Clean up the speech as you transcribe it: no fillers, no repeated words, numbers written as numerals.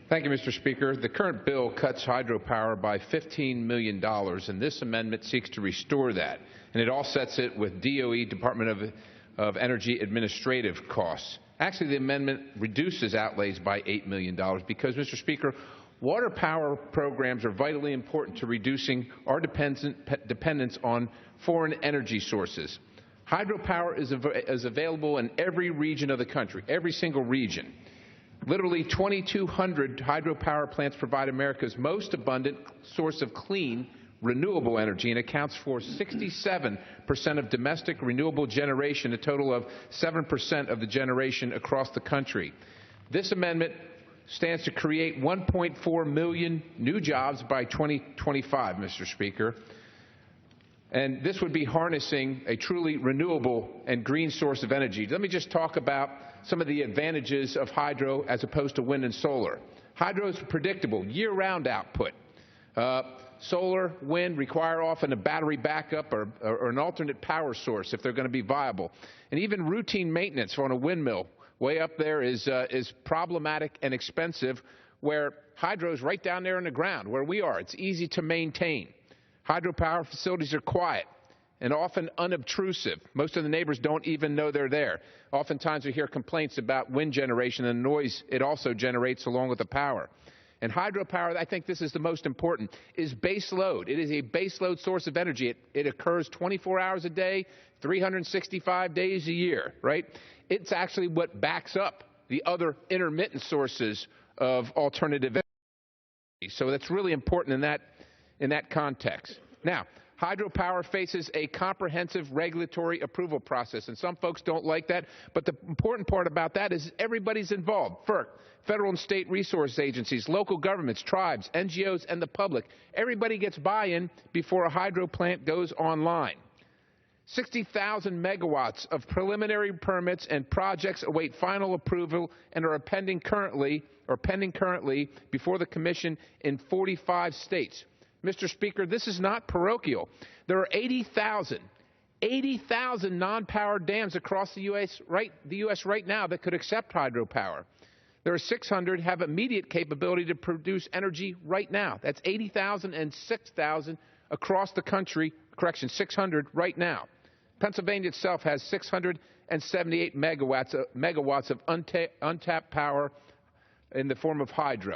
Thank you, Mr. Speaker. The current bill cuts hydropower by $15 million, and this amendment seeks to restore that. And it offsets it with DOE, Department of Energy, administrative costs. Actually, the amendment reduces outlays by $8 million because, Mr. Speaker, water power programs are vitally important to reducing our dependence on foreign energy sources. Hydropower is available in every region of the country, every single region. Literally 2,200 hydropower plants provide America's most abundant source of clean, renewable energy and accounts for 67% of domestic renewable generation, a total of 7% of the generation across the country. This amendment stands to create 1.4 million new jobs by 2025, Mr. Speaker. And this would be harnessing a truly renewable and green source of energy. Let me just talk about some of the advantages of hydro as opposed to wind and solar. Hydro is predictable, year-round output. Solar, wind require often a battery backup or an alternate power source if they're going to be viable. And even routine maintenance on a windmill way up there is problematic and expensive, where hydro is right down there in the ground where we are. It's easy to maintain. Hydropower facilities are quiet and often unobtrusive. Most of the neighbors don't even know they're there. Oftentimes we hear complaints about wind generation and the noise it also generates along with the power. And hydropower, I think this is the most important, is base load. It is a base load source of energy. It occurs 24 hours a day, 365 days a year, right? It's actually what backs up the other intermittent sources of alternative energy. So that's really important in that context. Now, hydropower faces a comprehensive regulatory approval process, and some folks don't like that, but the important part about that is everybody's involved. FERC, federal and state resource agencies, local governments, tribes, NGOs, and the public. Everybody gets buy-in before a hydro plant goes online. 60,000 megawatts of preliminary permits and projects await final approval and are pending currently before the Commission in 45 states. Mr. Speaker, this is not parochial. There are 80,000 non-powered dams across the U.S. right now that could accept hydropower. There are 600 have immediate capability to produce energy right now. That's 80,000 and 6,000 across the country. Correction, 600 right now. Pennsylvania itself has 678 megawatts of untapped power in the form of hydro.